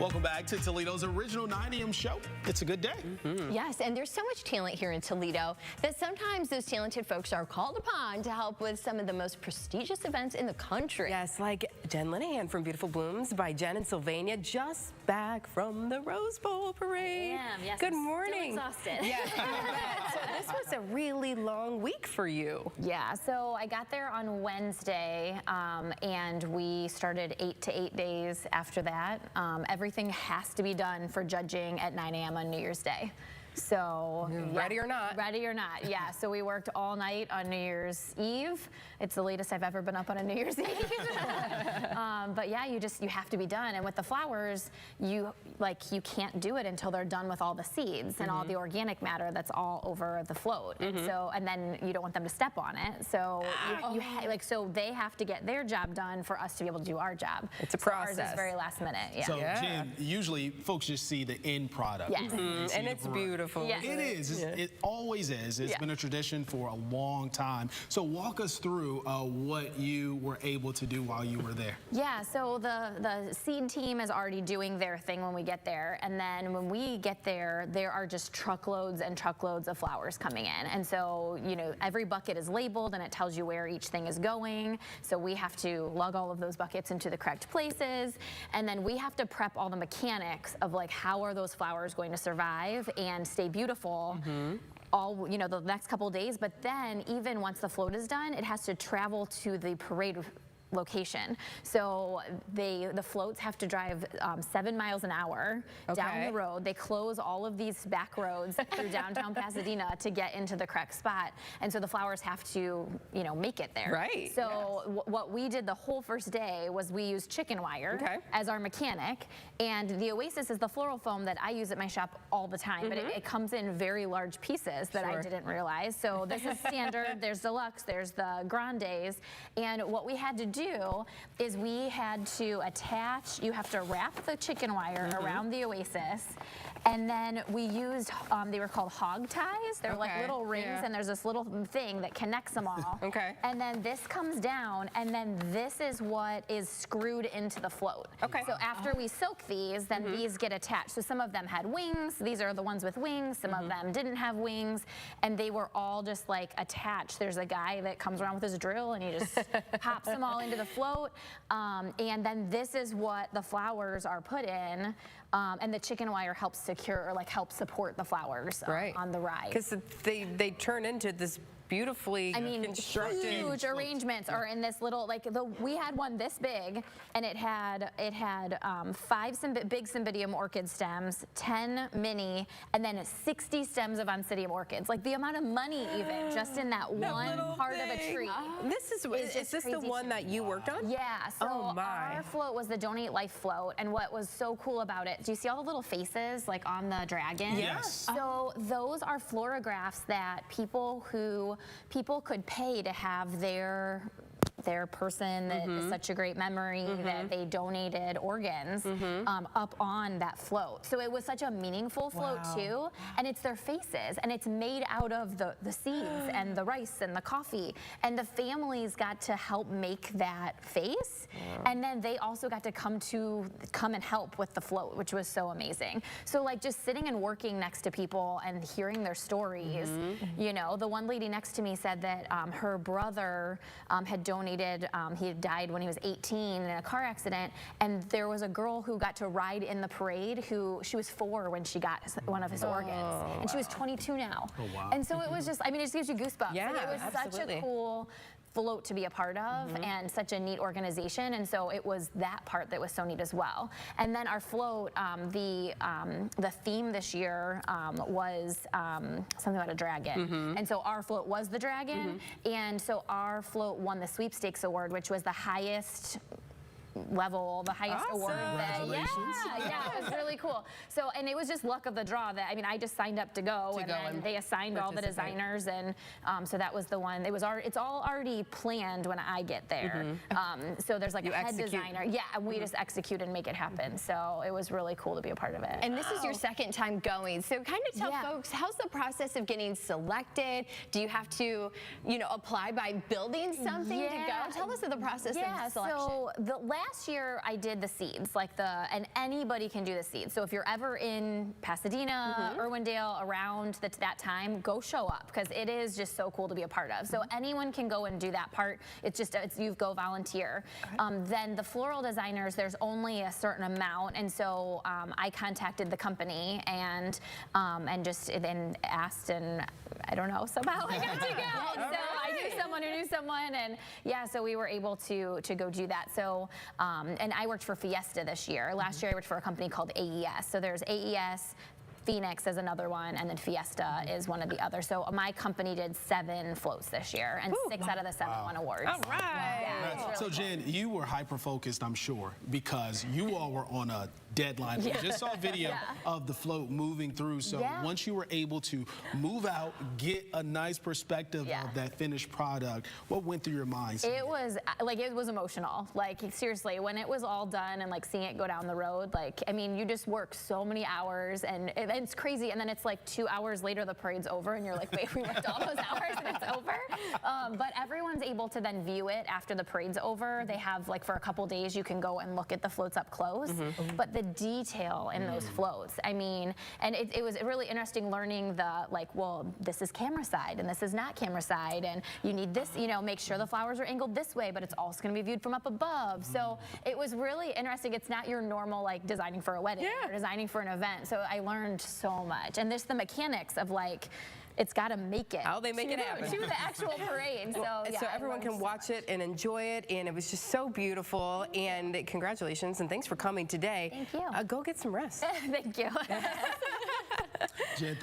Welcome back to Toledo's original 9 a.m. show. It's a good day. Yes, and there's so much talent here in Toledo that sometimes those talented folks are called upon to help with some of the most prestigious events in the country. Yes, like Jen Linehan from Beautiful Blooms by Jen and Sylvania, just back from the Rose Bowl parade. Yes, Good I'm morning. Still exhausted. Yes, so this was a really long week for you. Yeah, so I got there on Wednesday, and we started 8 to 8 days after that. Everything has to be done for judging at 9 a.m. on New Year's Day. So Ready or not. Ready or not, yeah. So we worked all night on New Year's Eve. It's the latest I've ever been up on a New Year's Eve. But yeah, you have to be done. And with the flowers, you can't do it until they're done with all the seeds and all the organic matter that's all over the float. And then you don't want them to step on it. So so they have to get their job done for us to be able to do our job. It's a so process. Ours is very last minute. Yeah. So Jen, usually folks just see the end product. Yes. And it's beautiful. Yes. It is. It always is. It's been a tradition for a long time. So walk us through what you were able to do while you were there. Yeah, so the seed team is already doing their thing when we get there, and then when we get there, there are just truckloads and truckloads of flowers coming in. And so, every bucket is labeled and it tells you where each thing is going. So we have to lug all of those buckets into the correct places, and then we have to prep all the mechanics of how are those flowers going to survive and stay beautiful all the next couple of days. But then even once the float is done, it has to travel to the parade location. So the floats have to drive 7 miles an hour down the road. They close all of these back roads through downtown Pasadena to get into the correct spot. And so the flowers have to, make it there. Right. So what we did the whole first day was we used chicken wire as our mechanic. And the Oasis is the floral foam that I use at my shop all the time, but it comes in very large pieces that I didn't realize. So this is standard, there's deluxe, there's the grandes. And what we had to do is we had to attach, you have to wrap the chicken wire around the Oasis, and then we used, they were called hog ties. They're like little rings, and there's this little thing that connects them all. And then this comes down, and then this is what is screwed into the float. So after we soak these, then these get attached. So some of them had wings. These are the ones with wings. Some of them didn't have wings, and they were all just attached. There's a guy that comes around with his drill, and he just pops them all into the float. And then this is what the flowers are put in. And the chicken wire helps secure, or helps support the flowers on the ride. Because they turn into this beautifully constructed. Huge arrangements are in this little, we had one this big, and it had 5 big Cymbidium orchid stems, 10 mini, and then 60 stems of Oncidium orchids. The amount of money even just in that one part of a tree. Is this the one that you worked on? Yeah, so our float was the Donate Life float, and what was so cool about it, do you see all the little faces on the dragon? Yes. So those are floragraphs that people could pay to have their person that is such a great memory that they donated organs up on that float. So it was such a meaningful float too, and it's their faces, and it's made out of the seeds and the rice and the coffee, and the families got to help make that face, and then they also got to come and help with the float, which was so amazing. So just sitting and working next to people and hearing their stories, the one lady next to me said that her brother had donated. He had died when he was 18 in a car accident, and there was a girl who got to ride in the parade she was 4 when she got one of his organs, and she was 22 now. And so it was just, it just gives you goosebumps. Yeah, it was such a cool float to be a part of, and such a neat organization, and so it was that part that was so neat as well. And then our float, the theme this year was something about a dragon, and so our float was the dragon, and so our float won the sweepstakes award, which was the highest level, the highest award. Congratulations. Yeah, it was really cool. So, and it was just luck of the draw that, I just signed up to go, and then they assigned all the designers, and so that was the one. It's all already planned when I get there. So there's a head designer. Yeah, and we just execute and make it happen. So it was really cool to be a part of it. And this is your second time going. So kind of tell folks, how's the process of getting selected? Do you have to, apply by building something to go? Tell us of the process of selection. So the last last year I did the seeds, and anybody can do the seeds. So if you're ever in Pasadena, Irwindale, around that time, go show up, because it is just so cool to be a part of. So anyone can go and do that part. It's you go volunteer. Then the floral designers, there's only a certain amount, and so I contacted the company and just then asked, and I don't know, somehow I got to go. So I knew someone who knew someone, and yeah, so we were able to go do that. So and I worked for Fiesta this year. Last year I worked for a company called AES. So there's AES, Phoenix is another one, and then Fiesta is one of the others. So my company did 7 floats this year, and 6 out of the 7 won awards. All right. Yeah, So Jen, you were hyper-focused, I'm sure, because you all were on a deadline. We just saw a video of the float moving through. So once you were able to move out, get a nice perspective of that finished product, what went through your mind? It was emotional. Like, seriously, when it was all done and seeing it go down the road, I mean, you just work so many hours, and it's crazy. And then it's 2 hours later, the parade's over, and you're like, wait, we worked all those hours and it's over. But everyone's able to then view it after the parade's over. They have, for a couple days, you can go and look at the floats up close. But the detail in those floats, I mean, and it was really interesting learning well, this is camera side and this is not camera side, and you need this, make sure the flowers are angled this way, but it's also going to be viewed from up above. So it was really interesting. It's not your normal designing for a wedding or designing for an event. So I learned so much, and there's the mechanics of it's got to make it. How they make it happen. To the actual parade. So everyone can watch it and enjoy it, and it was just so beautiful. And congratulations, and thanks for coming today. Thank you. Go get some rest. Thank you. Jen,